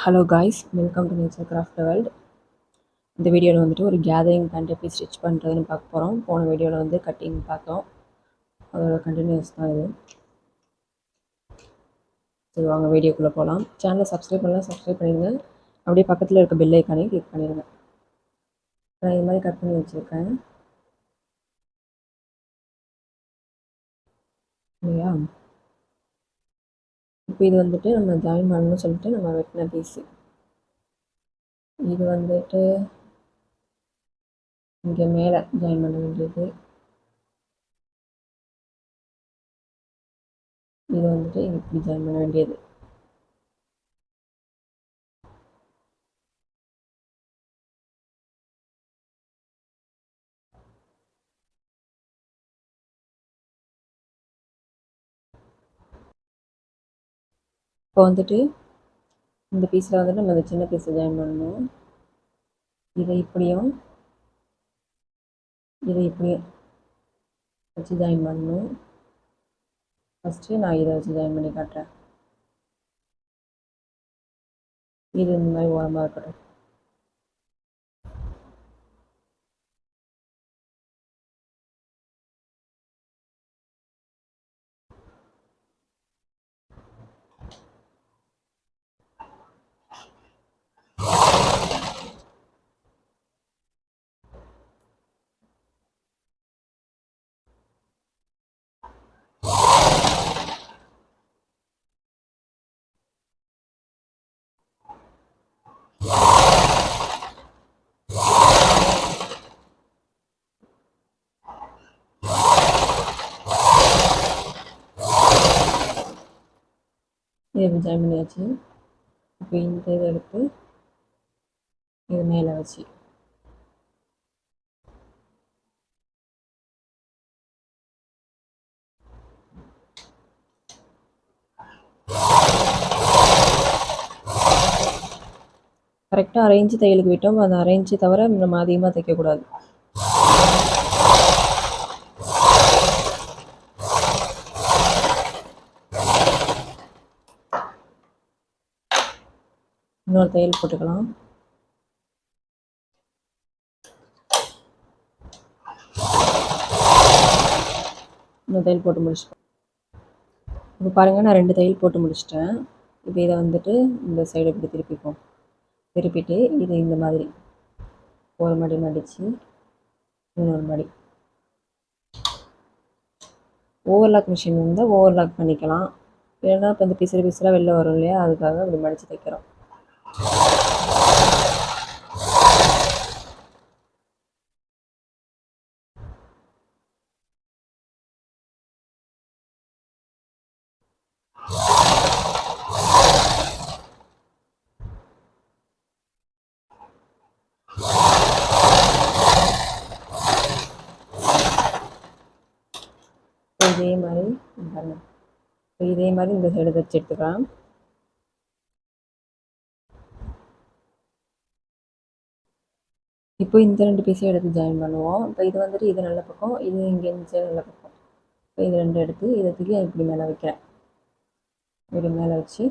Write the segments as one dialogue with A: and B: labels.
A: Hello guys, welcome to Naturecraftworld. இந்த வீடியோவில் வந்துட்டு ஒரு கேதரிங் பேண்ட் எப்படி ஸ்டிச் பண்ணுறதுன்னு பார்க்க போகிறோம். போன வீடியோவில் வந்து கட்டிங் பார்த்தோம், அதோட கண்டினியூஸ் தான் இது. சரி வாங்க வீடியோக்குள்ளே போகலாம். சேனலை சப்ஸ்கிரைப் பண்ணலாம், சப்ஸ்கிரைப் பண்ணிடுங்க. அப்படியே பக்கத்தில் இருக்க பெல் ஐக்கானையும் கிளிக் பண்ணிடுங்க. நான் இது மாதிரி கட் பண்ணி வச்சுருக்கேன் இல்லையா. இப்போ இது வந்துட்டு நம்ம ஜாயின் பண்ணணும்னு சொல்லிட்டு நம்ம வெட்டின பீஸு. இது வந்துட்டு இங்கே மேலே ஜாயின் பண்ண வேண்டியது. இது வந்துட்டு இப்படி ஜாயின் பண்ண வேண்டியது. இப்போ வந்துட்டு இந்த பீஸில் வந்துட்டு நம்ம இந்த சின்ன பீஸை ஜாயின் பண்ணணும். இதை இப்படியும் வச்சு ஜாயின் பண்ணணும். ஃபஸ்ட்டு நான் இதை வச்சு ஜாயின் பண்ணி காட்டுறேன். இது இந்த மாதிரி ஓரமாக இருக்கட்டும். இதை ஜாயின் பண்ணியாச்சு. இப்போ இந்த இதை எடுத்து இது மேலே வச்சு கரெக்டாக அரை இன்ச்சு தையலுக்கு விட்டோம். அந்த அரை இன்ச்சு தவிர நம்ம அதிகமாக தைக்கக்கூடாது. இன்னொரு தையல் போட்டுக்கலாம். இன்னொரு தையல் போட்டு முடிச்சிட்டேன். இப்போ பாருங்கள், நான் 2 தையல் போட்டு முடிச்சிட்டேன். இப்போ இதை வந்துட்டு இந்த சைடு இப்படி திருப்பிட்டு இது இந்த மாதிரி ஒரு மடி மடித்து இன்னொரு மடி. ஓவர்லாக் மிஷின் இருந்தால் ஓவர்லாக் பண்ணிக்கலாம். இல்லைன்னா இப்போ இந்த பிசுறாக வெளில வரும் இல்லையா, அதுக்காக அப்படி மடித்து தைக்கிறோம். இதே மாதிரி இந்த சைடு தைச்சு எடுத்துக்கலாம். இப்போ இந்த 2 பீஸையும் எடுத்து ஜாயின் பண்ணுவோம். இப்போ இது வந்துட்டு இது நல்ல பக்கம், இது இங்கே இந்த சைடு நல்ல பக்கம். இப்போ இது 2 எடுத்து இதை தூக்கி இப்படி மேலே வைக்கிறேன். இப்படி மேலே வச்சு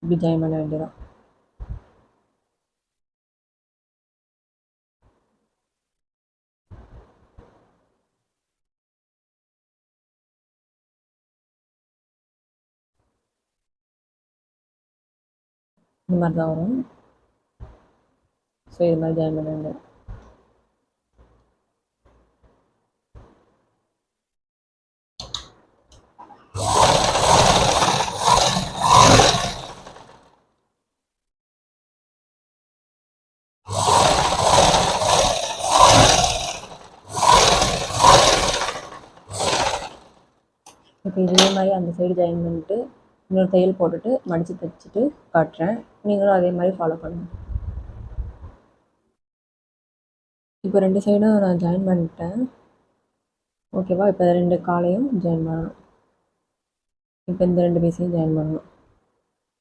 A: இப்படி ஜாயின் பண்ண வேண்டியதான். இந்த மாதிரி தான் வரும். ஸோ இது மாதிரி ஜாயின் பண்ண வேண்டியது. இப்போ இதே மாதிரி அந்த சைடு ஜாயின் பண்ணிட்டு இன்னொரு தையல் போட்டுட்டு மடித்து தைச்சிட்டு காட்டுறேன். நீங்களும் அதே மாதிரி ஃபாலோ பண்ணுங்கள். இப்போ 2 சைடும் நான் ஜாயின் பண்ணிட்டேன். ஓகேவா. இப்போ 2 காலையும் ஜாயின் பண்ணணும். இப்போ இந்த 2 பீஸையும் ஜாயின் பண்ணணும்.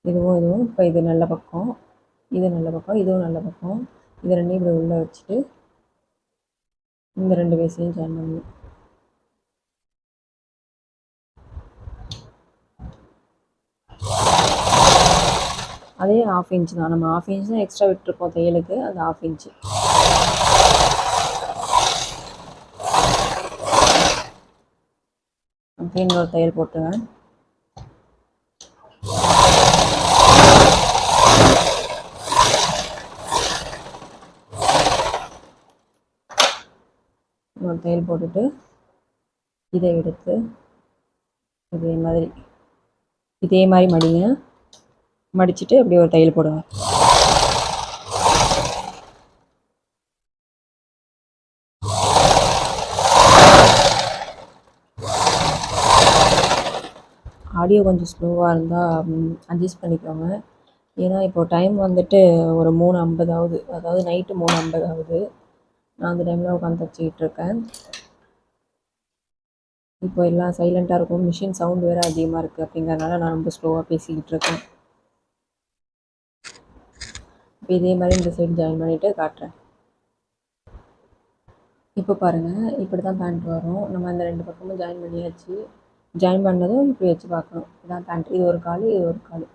A: இதுவும் இப்போ இது நல்ல பக்கம், இது நல்ல பக்கம், இதுவும் நல்ல பக்கம். இது 2 இப்படி உள்ளே வச்சுட்டு இந்த 2 பீஸையும் ஜாயின் பண்ணணும். அதே 1/2 இன்ச் தான். நம்ம 1/2 இன்ச் தான் எக்ஸ்ட்ரா விட்டுருப்போம் தையலுக்கு. அது 1/2 இன்ச்சு. அப்படியே இன்னொரு தையல் போட்டுருவேன். இன்னொரு தையல் போட்டுட்டு இதை எடுத்து இதே மாதிரி மடிங்க. மடிச்சுட்டு அப்படியே ஒரு தையல் போடுங்க. ஆடியோ கொஞ்சம் ஸ்லோவாக இருந்தால் அட்ஜஸ்ட் பண்ணிக்கோங்க. ஏன்னா இப்போது டைம் வந்துட்டு ஒரு 3:50 ஆகுது. அதாவது நைட்டு 3:50 ஆகுது. நான் அந்த டைமில் உட்காந்து தச்சிக்கிட்டுருக்கேன். இப்போ எல்லாம் சைலண்ட்டாக இருக்கும். மிஷின் சவுண்டு வேறு அதிகமாக இருக்குது. அப்படிங்கிறதுனால நான் ரொம்ப ஸ்லோவாக பேசிக்கிட்டு இருக்கேன். இப்போ இதே மாதிரி இந்த சைடு ஜாயின் பண்ணிவிட்டு காட்டுறேன். இப்போ பாருங்கள், இப்படி தான் பேண்ட் வரும். நம்ம இந்த 2 பக்கமும் ஜாயின் பண்ணியாச்சு. ஜாயின் பண்ணதும் இப்படி வச்சு பார்க்கணும். இதான் பேண்ட். இது ஒரு கால், இது ஒரு கால்.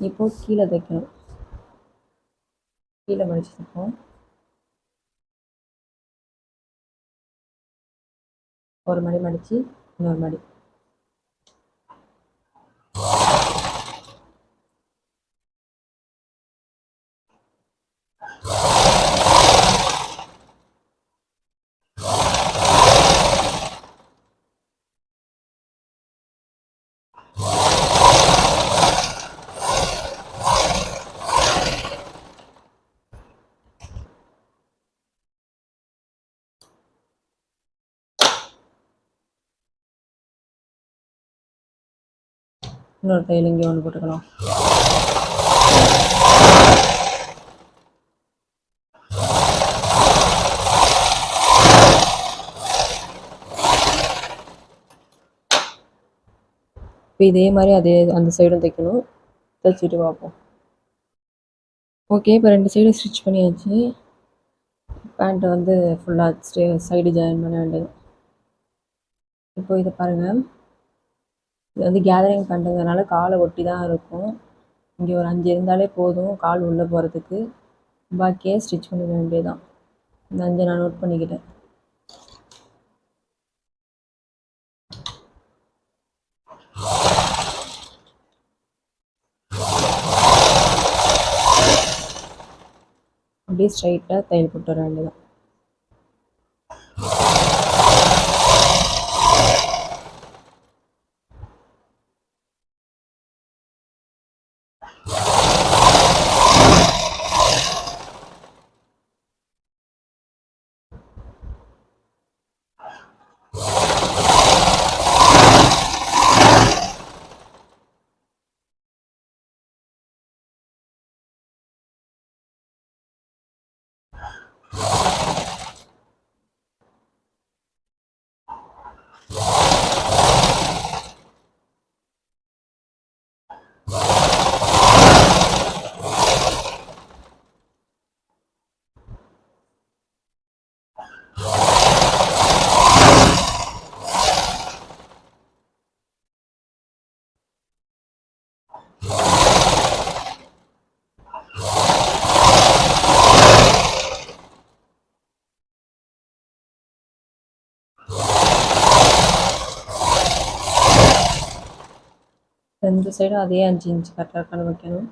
A: இப்போது கீழே தைக்கணும். கீழே மடிச்சு தைப்போம். ஒரு மடி மடித்து இன்னொரு மடி. இன்னொரு தையல் இங்கே ஒன்று போட்டுக்கலாம். இப்போ இதே மாதிரி அந்த சைடும் தைக்கணும். தைச்சிட்டு பார்ப்போம். ஓகே, இப்போ 2 சைடும் ஸ்டிச் பண்ணியாச்சு. பேண்ட்டை வந்து ஃபுல்லாக சைடு ஜாயின் பண்ண வேண்டியது. இப்போ இதை பாருங்கள், இது வந்து கேதரிங் பேண்ட்டுங்கிறதுனால காலை ஒட்டி தான் இருக்கும். இங்கே ஒரு 5 இருந்தாலே போதும் கால் உள்ளே போகிறதுக்கு. பாக்கியே ஸ்டிச் பண்ணிக்க வேண்டியதுதான். இந்த 5 நான் நோட் பண்ணிக்கிட்டேன். அப்படியே ஸ்ட்ரைட்டாக தையல் போட்டு வர வேண்டியதான். ரெண்டு சைடும் அதே 5 இன்ச் கரெக்டாக வைக்கணும்.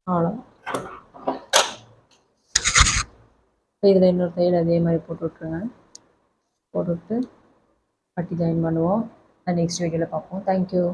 A: அவ்வளோ. இப்போ இதில் இன்னொரு தையல் அதே மாதிரி போட்டு விட்ருங்க. போட்டுவிட்டு பட்டி ஜாயின் பண்ணுவோம். நெக்ஸ்ட் வீடியோவில் பார்ப்போம். தேங்க்யூ.